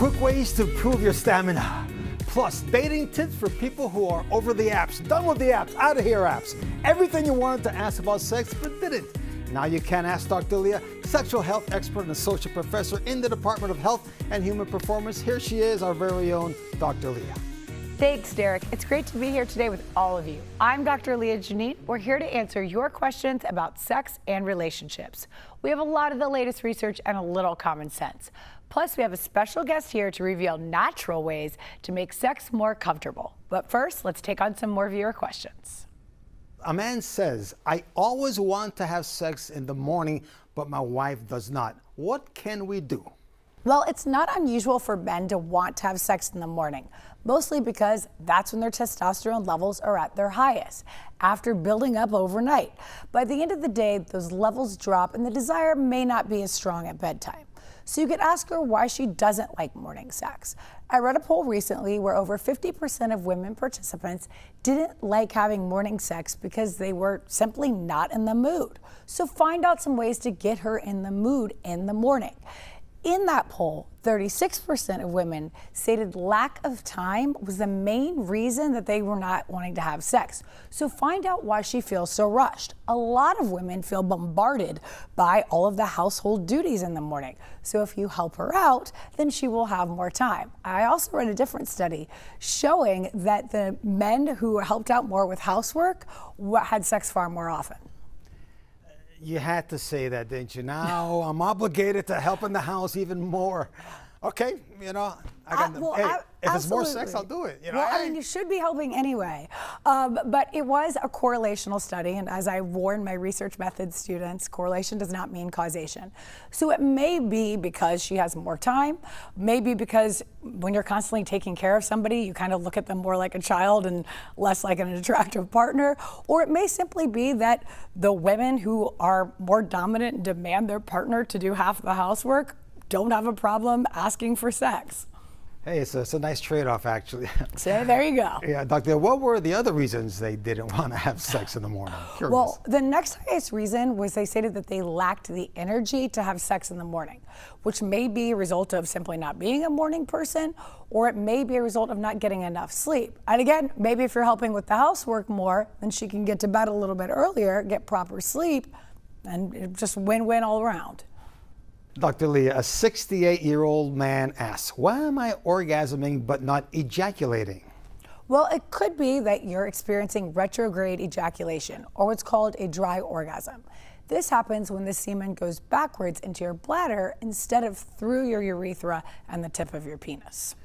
Quick ways to improve your stamina. Plus, dating tips for people who are over the apps. Done with the apps, out of here apps. Everything you wanted to ask about sex but didn't. Now you can ask Dr. Leah, sexual health expert and associate professor in the Department of Health and Human Performance. Here she is, our very own Dr. Leah. Thanks, Derek. It's great to be here today with all of you. I'm Dr. Leah Janine. We're here to answer your questions about sex and relationships. We have a lot of the latest research and a little common sense. Plus, we have a special guest here to reveal natural ways to make sex more comfortable. But first, let's take on some more viewer questions. A man says, I always want to have sex in the morning, but my wife does not. What can we do? Well, it's not unusual for men to want to have sex in the morning, mostly because that's when their testosterone levels are at their highest, after building up overnight. By the end of the day, those levels drop and the desire may not be as strong at bedtime. So you could ask her why she doesn't like morning sex. I read a poll recently where over 50% of women participants didn't like having morning sex because they were simply not in the mood. So find out some ways to get her in the mood in the morning. In that poll, 36% of women stated lack of time was the main reason that they were not wanting to have sex. So find out why she feels so rushed. A lot of women feel bombarded by all of the household duties in the morning. So if you help her out, then she will have more time. I also read a different study showing that the men who helped out more with housework had sex far more often. You had to say that, didn't you? Now I'm obligated to help in the house even more. Okay, you know, if it's more sex, I'll do it. You know, well, I mean, you should be helping anyway. But it was a correlational study, and as I warn my research methods students, correlation does not mean causation. So it may be because she has more time, maybe because when you're constantly taking care of somebody, you kind of look at them more like a child and less like an attractive partner, or it may simply be that the women who are more dominant and demand their partner to do half the housework don't have a problem asking for sex. Hey, it's a nice trade-off, actually. So there you go. Yeah, Doctor, what were the other reasons they didn't want to have sex in the morning? Curious. Well, the next highest reason was they stated that they lacked the energy to have sex in the morning, which may be a result of simply not being a morning person, or it may be a result of not getting enough sleep. And again, maybe if you're helping with the housework more, then she can get to bed a little bit earlier, get proper sleep, and it's just win-win all around. Dr. Leah, a 68-year-old man asks, why am I orgasming but not ejaculating? Well, it could be that you're experiencing retrograde ejaculation, or what's called a dry orgasm. This happens when the semen goes backwards into your bladder instead of through your urethra and the tip of your penis.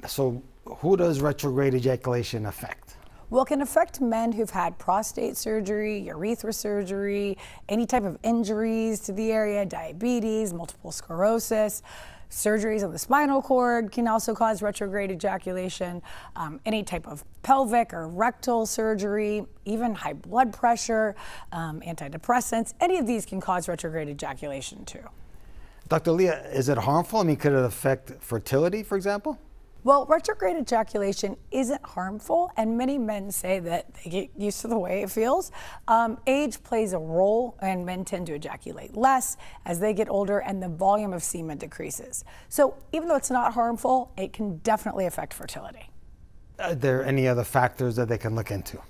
So who does retrograde ejaculation affect? Well, it can affect men who've had prostate surgery, urethra surgery, any type of injuries to the area, diabetes, multiple sclerosis. Surgeries of the spinal cord can also cause retrograde ejaculation. Any type of pelvic or rectal surgery, even high blood pressure, antidepressants, any of these can cause retrograde ejaculation too. Dr. Leah, is it harmful? I mean, could it affect fertility, for example? Well, retrograde ejaculation isn't harmful, and many men say that they get used to the way it feels. Age plays a role, and men tend to ejaculate less as they get older and the volume of semen decreases. So even though it's not harmful, it can definitely affect fertility. Are there any other factors that they can look into?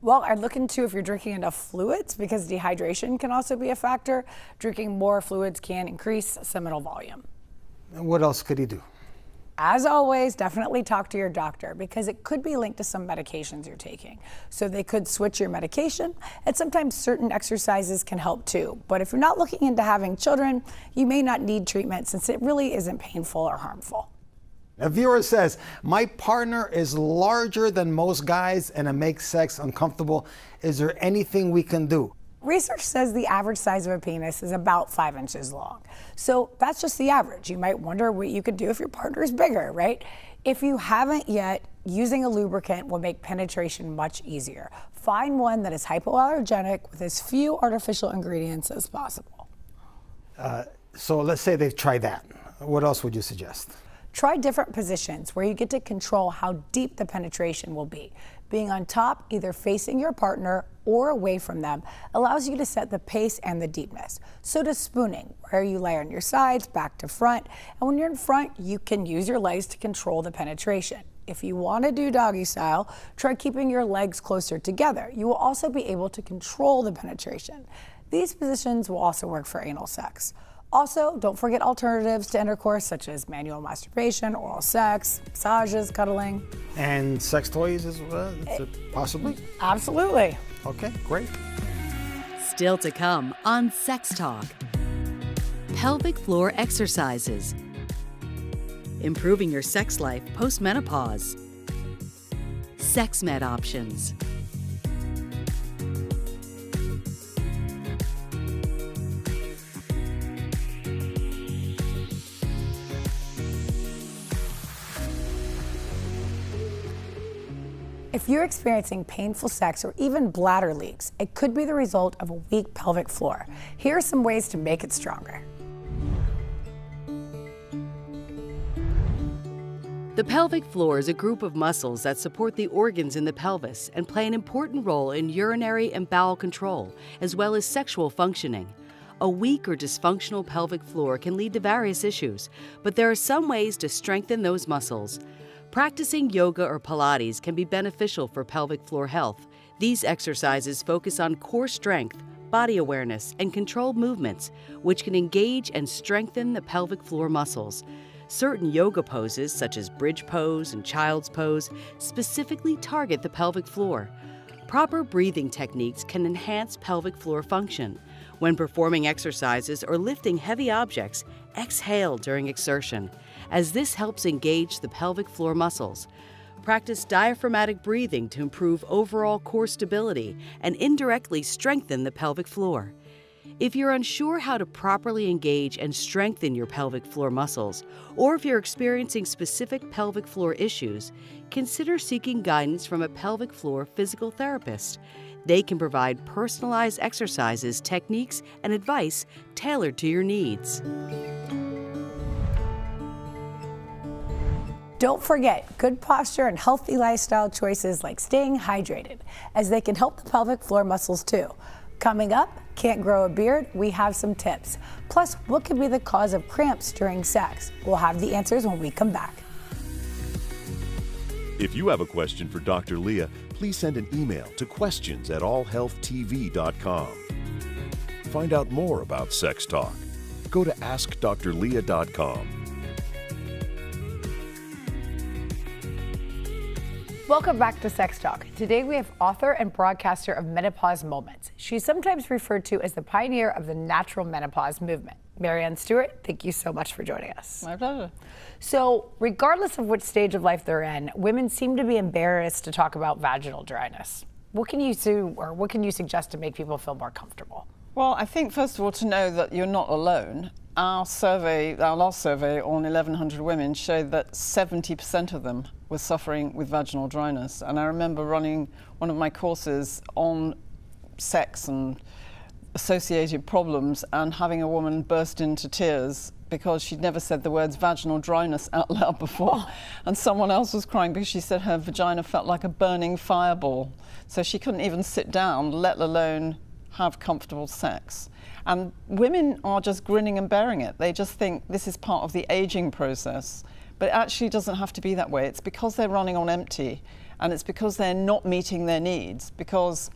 Well, I'd look into if you're drinking enough fluids, because dehydration can also be a factor. Drinking more fluids can increase seminal volume. And what else could he do? As always, definitely talk to your doctor, because it could be linked to some medications you're taking. So they could switch your medication, and sometimes certain exercises can help too. But if you're not looking into having children, you may not need treatment since it really isn't painful or harmful. A viewer says, my partner is larger than most guys and it makes sex uncomfortable. Is there anything we can do? Research says the average size of a penis is about 5 inches long. So that's just the average. You might wonder what you could do if your partner is bigger, right? If you haven't yet, using a lubricant will make penetration much easier. Find one that is hypoallergenic with as few artificial ingredients as possible. So let's say they've tried that. What else would you suggest? Try different positions where you get to control how deep the penetration will be. Being on top, either facing your partner or away from them allows you to set the pace and the deepness. So does spooning, where you lay on your sides, back to front, and when you're in front, you can use your legs to control the penetration. If you want to do doggy style, try keeping your legs closer together. You will also be able to control the penetration. These positions will also work for anal sex. Also, don't forget alternatives to intercourse such as manual masturbation, oral sex, massages, cuddling. And sex toys as well, possibly? Absolutely. Okay, great. Still to come on Sex Talk. Pelvic floor exercises. Improving your sex life post-menopause. Sex med options. If you're experiencing painful sex or even bladder leaks, it could be the result of a weak pelvic floor. Here are some ways to make it stronger. The pelvic floor is a group of muscles that support the organs in the pelvis and play an important role in urinary and bowel control, as well as sexual functioning. A weak or dysfunctional pelvic floor can lead to various issues, but there are some ways to strengthen those muscles. Practicing yoga or Pilates can be beneficial for pelvic floor health. These exercises focus on core strength, body awareness, and controlled movements, which can engage and strengthen the pelvic floor muscles. Certain yoga poses, such as bridge pose and child's pose, specifically target the pelvic floor. Proper breathing techniques can enhance pelvic floor function. When performing exercises or lifting heavy objects, exhale during exertion, as this helps engage the pelvic floor muscles. Practice diaphragmatic breathing to improve overall core stability and indirectly strengthen the pelvic floor. If you're unsure how to properly engage and strengthen your pelvic floor muscles, or if you're experiencing specific pelvic floor issues, consider seeking guidance from a pelvic floor physical therapist. They can provide personalized exercises, techniques, and advice tailored to your needs. Don't forget good posture and healthy lifestyle choices like staying hydrated, as they can help the pelvic floor muscles too. Coming up, can't grow a beard? We have some tips. Plus, what could be the cause of cramps during sex? We'll have the answers when we come back. If you have a question for Dr. Leah, please send an email to questions@allhealthtv.com. Find out more about Sex Talk. Go to askdrleah.com. Welcome back to Sex Talk. Today we have author and broadcaster of Menopause Moments. She's sometimes referred to as the pioneer of the natural menopause movement. Marianne Stewart, thank you so much for joining us. My pleasure. So, regardless of which stage of life they're in, women seem to be embarrassed to talk about vaginal dryness. What can you do, or what can you suggest to make people feel more comfortable? Well, I think first of all to know that you're not alone. Our last survey on 1,100 women showed that 70% of them were suffering with vaginal dryness. And I remember running one of my courses on sex and associated problems and having a woman burst into tears because she'd never said the words vaginal dryness out loud before. And someone else was crying because she said her vagina felt like a burning fireball. So she couldn't even sit down, let alone have comfortable sex. And women are just grinning and bearing it. They just think this is part of the aging process. But it actually doesn't have to be that way. It's because they're running on empty, and it's because they're not meeting their needs. Because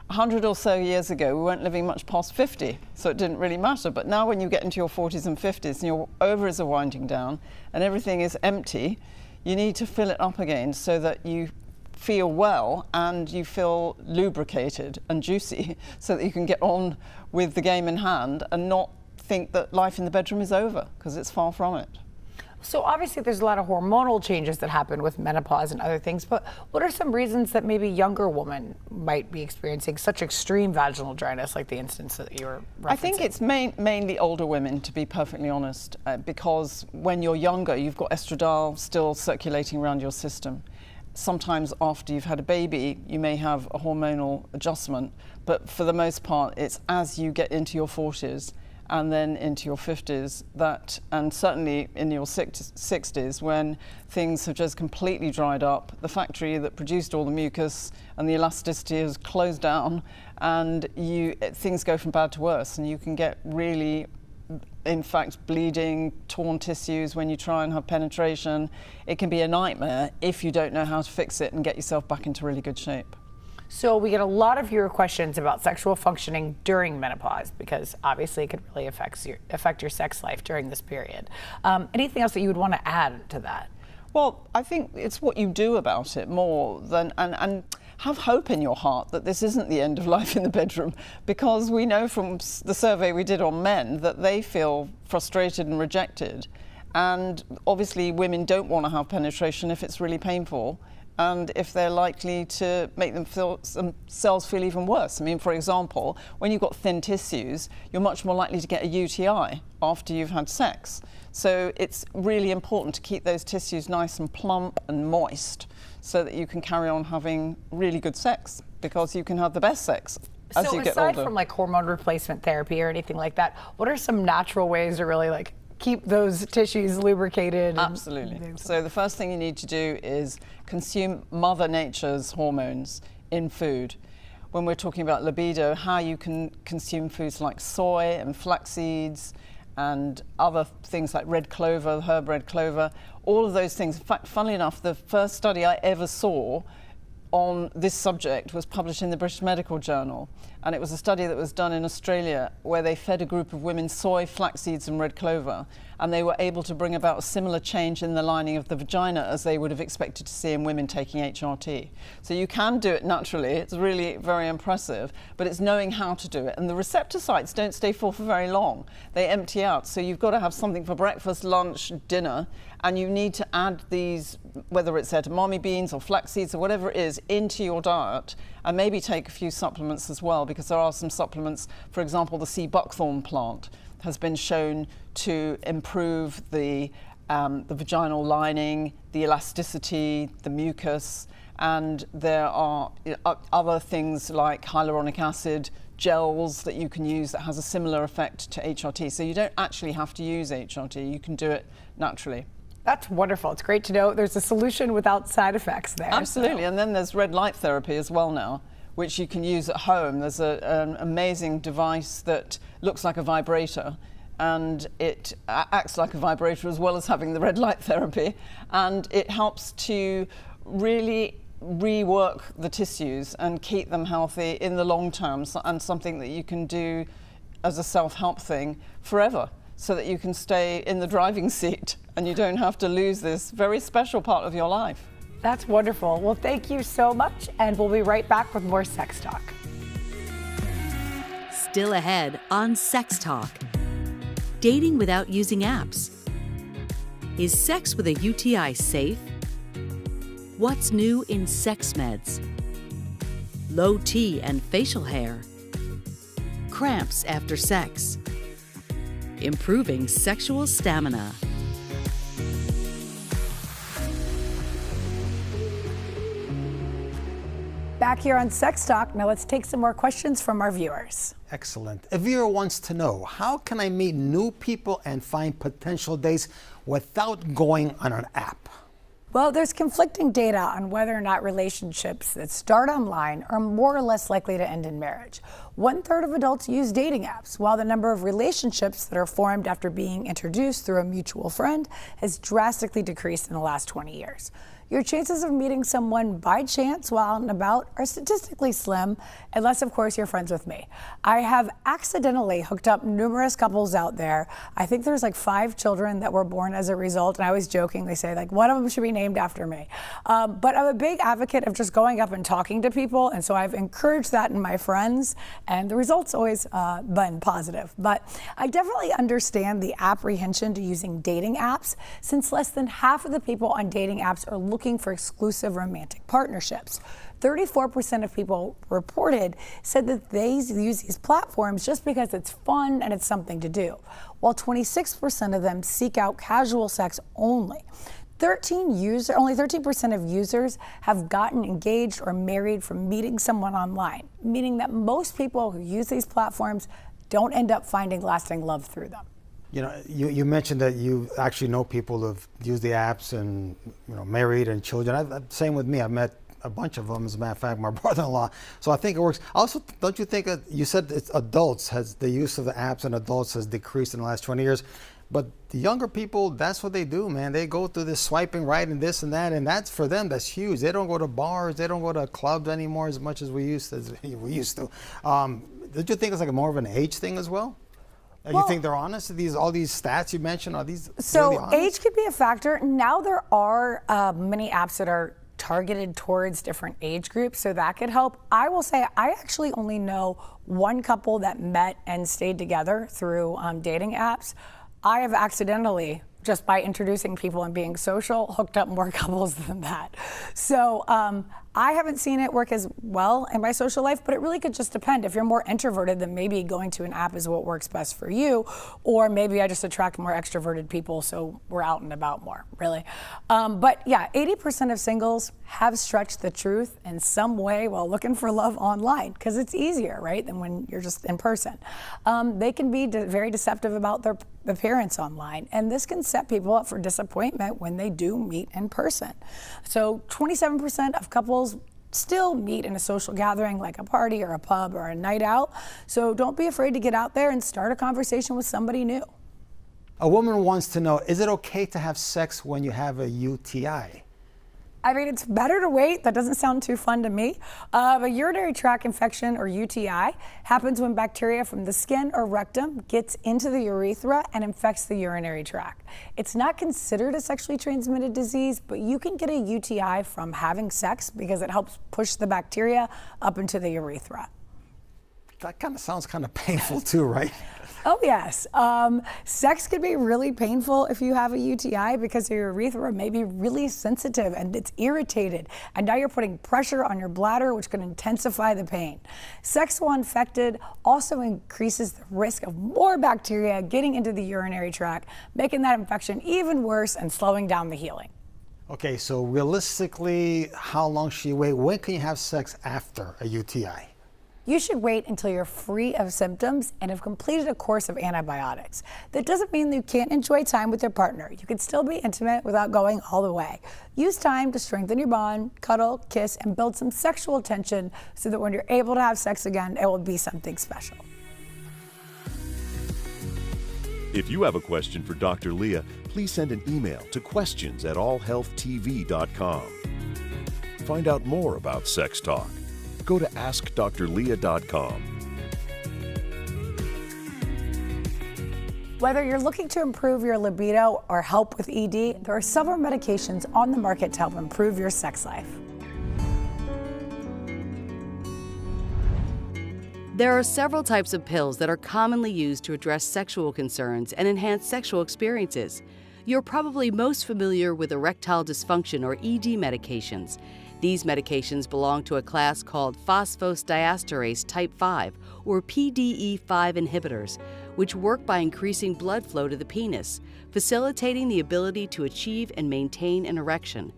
100 or so years ago, we weren't living much past 50, so it didn't really matter. But now when you get into your 40s and 50s, and your ovaries are winding down, and everything is empty, you need to fill it up again so that you feel well and you feel lubricated and juicy so that you can get on with the game in hand and not think that life in the bedroom is over, because it's far from it. So obviously there's a lot of hormonal changes that happen with menopause and other things, but what are some reasons that maybe younger women might be experiencing such extreme vaginal dryness, like the instance that you were referencing? I think it's mainly older women, to be perfectly honest, because when you're younger, you've got estradiol still circulating around your system. Sometimes after you've had a baby, you may have a hormonal adjustment, but for the most part, it's as you get into your 40s and then into your 50s, and certainly in your 60s, when things have just completely dried up, the factory that produced all the mucus and the elasticity has closed down, and things go from bad to worse, and you can get really, in fact, bleeding, torn tissues when you try and have penetration. It can be a nightmare if you don't know how to fix it and get yourself back into really good shape. So we get a lot of your questions about sexual functioning during menopause, because obviously it could really affect your sex life during this period. Anything else that you would want to add to that? Well, I think it's what you do about it more than, and have hope in your heart that this isn't the end of life in the bedroom, because we know from the survey we did on men that they feel frustrated and rejected. And obviously women don't want to have penetration if it's really painful, and if they're likely to make themselves feel even worse. I mean, for example, when you've got thin tissues, you're much more likely to get a UTI after you've had sex. So it's really important to keep those tissues nice and plump and moist so that you can carry on having really good sex, because you can have the best sex as you get older. So aside from like hormone replacement therapy or anything like that, what are some natural ways to really like keep those tissues lubricated? Absolutely. So the first thing you need to do is consume Mother Nature's hormones in food. When we're talking about libido, how you can consume foods like soy and flax seeds and other things like red clover, herb red clover, all of those things. In fact, funnily enough, the first study I ever saw on this subject was published in the British Medical Journal, and it was a study that was done in Australia where they fed a group of women soy, flax seeds and red clover, and they were able to bring about a similar change in the lining of the vagina as they would have expected to see in women taking HRT. So you can do it naturally. It's really very impressive, but it's knowing how to do it. And the receptor sites don't stay full for very long. They empty out, so you've got to have something for breakfast, lunch, dinner, and you need to add these, whether it's edamame beans or flax seeds or whatever it is, into your diet, and maybe take a few supplements as well, because there are some supplements. For example, the sea buckthorn plant has been shown to improve the vaginal lining, the elasticity, the mucus, and there are other things like hyaluronic acid gels that you can use that has a similar effect to HRT. So you don't actually have to use HRT, you can do it naturally. That's wonderful. It's great to know there's a solution without side effects there. Absolutely, and then there's red light therapy as well now, which you can use at home. There's an amazing device that looks like a vibrator, and it acts like a vibrator as well as having the red light therapy, and it helps to really rework the tissues and keep them healthy in the long term, and something that you can do as a self-help thing forever, so that you can stay in the driving seat and you don't have to lose this very special part of your life. That's wonderful. Well, thank you so much, and we'll be right back with more Sex Talk. Still ahead on Sex Talk. Dating without using apps. Is sex with a UTI safe? What's new in sex meds? Low T and facial hair. Cramps after sex. Improving sexual stamina. Back here on Sex Talk, now let's take some more questions from our viewers. Excellent. A viewer wants to know, how can I meet new people and find potential dates without going on an app? Well, there's conflicting data on whether or not relationships that start online are more or less likely to end in marriage. 1/3 of adults use dating apps, while the number of relationships that are formed after being introduced through a mutual friend has drastically decreased in the last 20 years. Your chances of meeting someone by chance while out and about are statistically slim, unless, of course, you're friends with me. I have accidentally hooked up numerous couples out there. I think there's like 5 children that were born as a result, and I was joking. They say, like, one of them should be named after me. But I'm a big advocate of just going up and talking to people, and so I've encouraged that in my friends, and the results always been positive. But I definitely understand the apprehension to using dating apps, since less than half of the people on dating apps are looking for exclusive romantic partnerships. 34% of people reported said that they use these platforms just because it's fun and it's something to do, while 26% of them seek out casual sex only. Only 13% of users have gotten engaged or married from meeting someone online, meaning that most people who use these platforms don't end up finding lasting love through them. You know, you mentioned that you actually know people who've used the apps and, you know, married and children. Same with me. I've met a bunch of them, as a matter of fact, my brother-in-law. So I think it works. Also, don't you think that you said it's adults, has the use of the apps and adults has decreased in the last 20 years. But the younger people, that's what they do, man. They go through this swiping right and this and that, and that's for them, that's huge. They don't go to bars, they don't go to clubs anymore as much as we used to. Did you think it's like more of an age thing as well? You think they're honest? All these stats you mentioned, are these really honest? Age could be a factor. Now there are many apps that are targeted towards different age groups, so that could help. I will say I actually only know one couple that met and stayed together through dating apps. I have accidentally, just by introducing people and being social, hooked up more couples than that. So I haven't seen it work as well in my social life, but it really could just depend. If you're more introverted, then maybe going to an app is what works best for you, or maybe I just attract more extroverted people, so we're out and about more, really. But yeah, 80% of singles have stretched the truth in some way while looking for love online, because it's easier, right, than when you're just in person. They can be very deceptive about their appearance online, and this can set people up for disappointment when they do meet in person. So 27% of couples still meet in a social gathering like a party or a pub or a night out. So don't be afraid to get out there and start a conversation with somebody new. A woman wants to know, is it okay to have sex when you have a UTI? I mean, it's better to wait. That doesn't sound too fun to me. A urinary tract infection, or UTI, happens when bacteria from the skin or rectum gets into the urethra and infects the urinary tract. It's not considered a sexually transmitted disease, but you can get a UTI from having sex because it helps push the bacteria up into the urethra. That kind of sounds kind of painful too, right? Oh yes, sex can be really painful if you have a UTI because your urethra may be really sensitive and it's irritated, and now you're putting pressure on your bladder, which can intensify the pain. Sex while infected also increases the risk of more bacteria getting into the urinary tract, making that infection even worse and slowing down the healing. Okay, so realistically, how long should you wait? When can you have sex after a UTI? You should wait until you're free of symptoms and have completed a course of antibiotics. That doesn't mean that you can't enjoy time with your partner. You can still be intimate without going all the way. Use time to strengthen your bond, cuddle, kiss, and build some sexual tension so that when you're able to have sex again, it will be something special. If you have a question for Dr. Leah, please send an email to questions@allhealthtv.com. Find out more about sex talk. Go to AskDrLeah.com. Whether you're looking to improve your libido or help with ED, there are several medications on the market to help improve your sex life. There are several types of pills that are commonly used to address sexual concerns and enhance sexual experiences. You're probably most familiar with erectile dysfunction or ED medications. These medications belong to a class called phosphodiesterase type 5, or PDE5 inhibitors, which work by increasing blood flow to the penis, facilitating the ability to achieve and maintain an erection.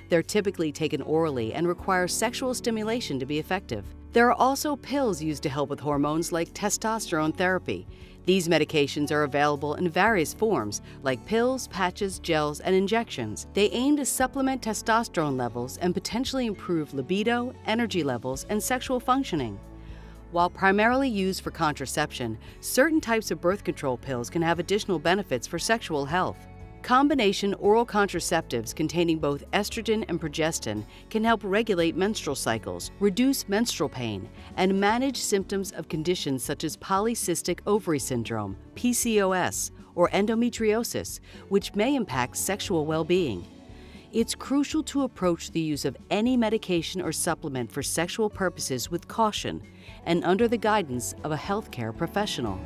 They're typically taken orally and require sexual stimulation to be effective. There are also pills used to help with hormones like testosterone therapy. These medications are available in various forms, like pills, patches, gels, and injections. They aim to supplement testosterone levels and potentially improve libido, energy levels, and sexual functioning. While primarily used for contraception, certain types of birth control pills can have additional benefits for sexual health. Combination oral contraceptives containing both estrogen and progestin can help regulate menstrual cycles, reduce menstrual pain, and manage symptoms of conditions such as polycystic ovary syndrome, PCOS, or endometriosis, which may impact sexual well-being. It's crucial to approach the use of any medication or supplement for sexual purposes with caution and under the guidance of a healthcare professional.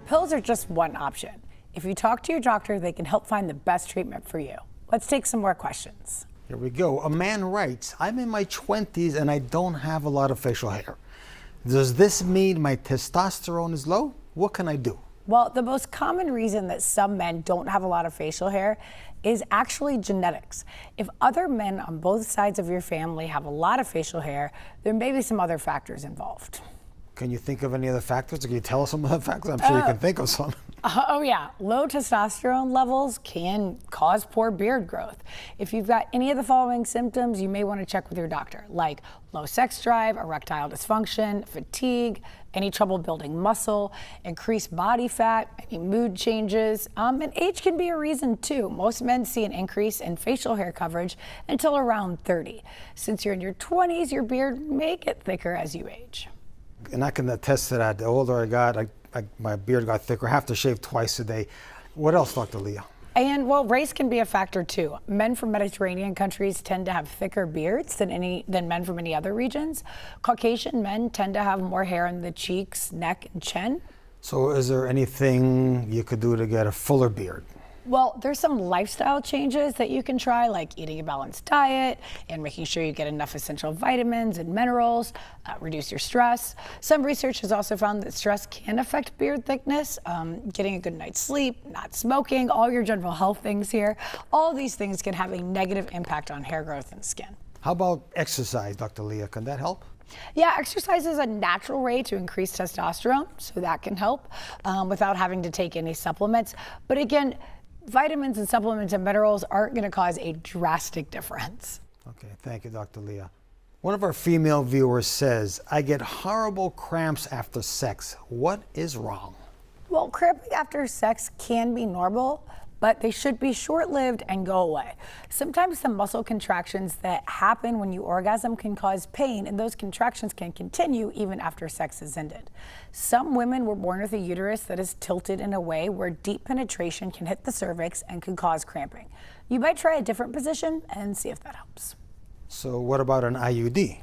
Pills are just one option. If you talk to your doctor, they can help find the best treatment for you. Let's take some more questions. Here we go. A man writes, I'm in my 20s and I don't have a lot of facial hair. Does this mean my testosterone is low? What can I do? Well, the most common reason that some men don't have a lot of facial hair is actually genetics. If other men on both sides of your family have a lot of facial hair, there may be some other factors involved. Can you think of any other factors? Can you tell us some of the factors? I'm sure you can think of some. Oh yeah, low testosterone levels can cause poor beard growth. If you've got any of the following symptoms, you may want to check with your doctor, like low sex drive, erectile dysfunction, fatigue, any trouble building muscle, increased body fat, any mood changes, and age can be a reason too. Most men see an increase in facial hair coverage until around 30. Since you're in your 20s, your beard may get thicker as you age. And I can attest to that. The older I got, my beard got thicker. I have to shave twice a day. What else, Dr. Leah? And well, race can be a factor too. Men from Mediterranean countries tend to have thicker beards than men from any other regions. Caucasian men tend to have more hair on the cheeks, neck, and chin. So is there anything you could do to get a fuller beard? Well, there's some lifestyle changes that you can try, like eating a balanced diet and making sure you get enough essential vitamins and minerals, reduce your stress. Some research has also found that stress can affect beard thickness, getting a good night's sleep, not smoking, all your general health things here. All these things can have a negative impact on hair growth and skin. How about exercise, Dr. Leah? Can that help? Yeah, exercise is a natural way to increase testosterone, so that can help without having to take any supplements. But again, vitamins and supplements and minerals aren't going to cause a drastic difference. Okay, thank you, Dr. Leah. One of our female viewers says, I get horrible cramps after sex. What is wrong? Well, cramping after sex can be normal, but they should be short-lived and go away. Sometimes the muscle contractions that happen when you orgasm can cause pain, and those contractions can continue even after sex is ended. Some women were born with a uterus that is tilted in a way where deep penetration can hit the cervix and could cause cramping. You might try a different position and see if that helps. So what about an IUD?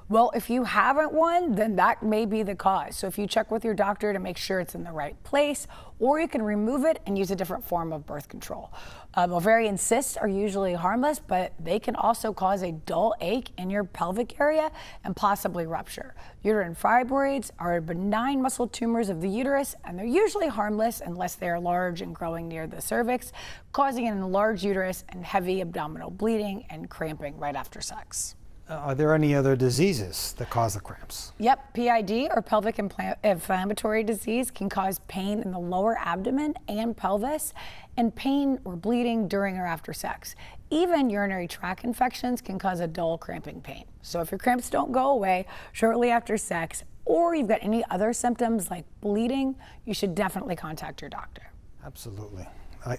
Well, if you haven't one, then that may be the cause. So if you check with your doctor to make sure it's in the right place, or you can remove it and use a different form of birth control. Ovarian cysts are usually harmless, but they can also cause a dull ache in your pelvic area and possibly rupture. Uterine fibroids are benign muscle tumors of the uterus, and they're usually harmless unless they are large and growing near the cervix, causing an enlarged uterus and heavy abdominal bleeding and cramping right after sex. Are there any other diseases that cause the cramps? Yep, PID or pelvic inflammatory disease can cause pain in the lower abdomen and pelvis, and pain or bleeding during or after sex. Even urinary tract infections can cause a dull cramping pain. So if your cramps don't go away shortly after sex, or you've got any other symptoms like bleeding, you should definitely contact your doctor. Absolutely.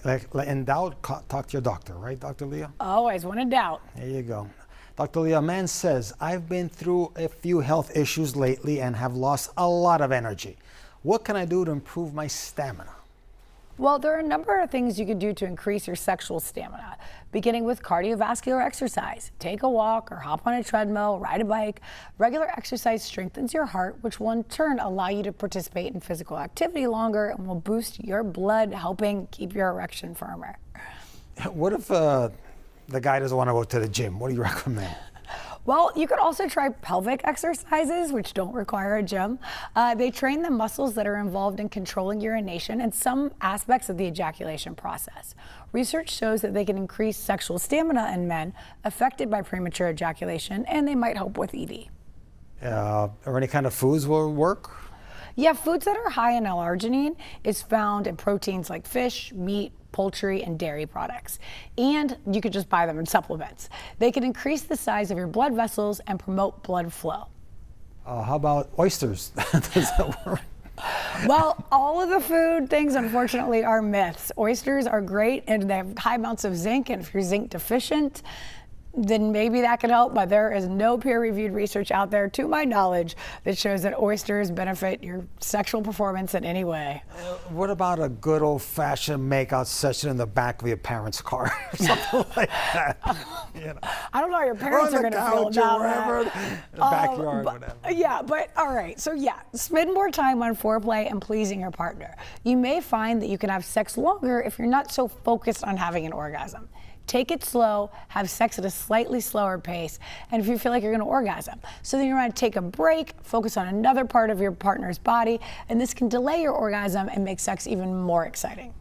Like in doubt, talk to your doctor, right, Dr. Leah? Always, when in doubt. There you go. Dr. Leah, a man says, I've been through a few health issues lately and have lost a lot of energy. What can I do to improve my stamina? Well, there are a number of things you can do to increase your sexual stamina, beginning with cardiovascular exercise. Take a walk or hop on a treadmill, ride a bike. Regular exercise strengthens your heart, which will in turn allow you to participate in physical activity longer and will boost your blood, helping keep your erection firmer. What if the guy doesn't want to go to the gym? What do you recommend? Well, you could also try pelvic exercises, which don't require a gym. They train the muscles that are involved in controlling urination and some aspects of the ejaculation process. Research shows that they can increase sexual stamina in men affected by premature ejaculation, and they might help with ED. Or any kind of foods will work? Yeah, foods that are high in L-arginine is found in proteins like fish, meat, poultry, and dairy products. And you could just buy them in supplements. They can increase the size of your blood vessels and promote blood flow. How about oysters? Does that work? Well, all of the food things, unfortunately, are myths. Oysters are great, and they have high amounts of zinc, and if you're zinc deficient, then maybe that could help, but there is no peer-reviewed research out there, to my knowledge, that shows that oysters benefit your sexual performance in any way. What about a good old-fashioned makeout session in the back of your parents' car? Something like that. You know. I don't know how your parents are going to feel about that. The backyard, whatever. Yeah, but all right. So yeah, spend more time on foreplay and pleasing your partner. You may find that you can have sex longer if you're not so focused on having an orgasm. Take it slow, have sex at a slightly slower pace, and if you feel like you're going to orgasm. So then you're going to take a break, focus on another part of your partner's body, and this can delay your orgasm and make sex even more exciting.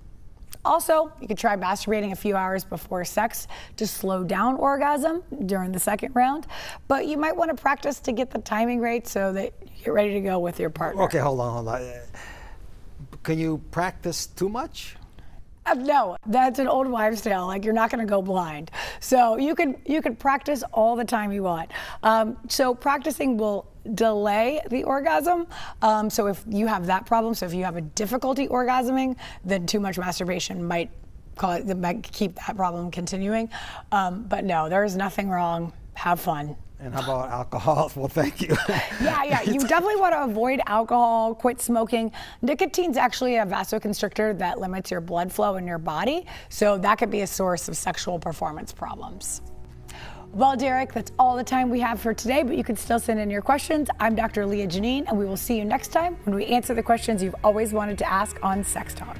Also, you could try masturbating a few hours before sex to slow down orgasm during the second round, but you might want to practice to get the timing right so that you're ready to go with your partner. Okay, hold on. Can you practice too much? No, that's an old wives' tale. Like, you're not going to go blind. So you could practice all the time you want. So practicing will delay the orgasm. So if you have that problem, so if you have a difficulty orgasming, then too much masturbation might keep that problem continuing. But no, there is nothing wrong. Have fun. And how about alcohol? Well, thank you. Yeah, you definitely want to avoid alcohol, quit smoking. Nicotine's actually a vasoconstrictor that limits your blood flow in your body, so that could be a source of sexual performance problems. Well, Derek, that's all the time we have for today, but you can still send in your questions. I'm Dr. Leah Janine, and we will see you next time when we answer the questions you've always wanted to ask on Sex Talk.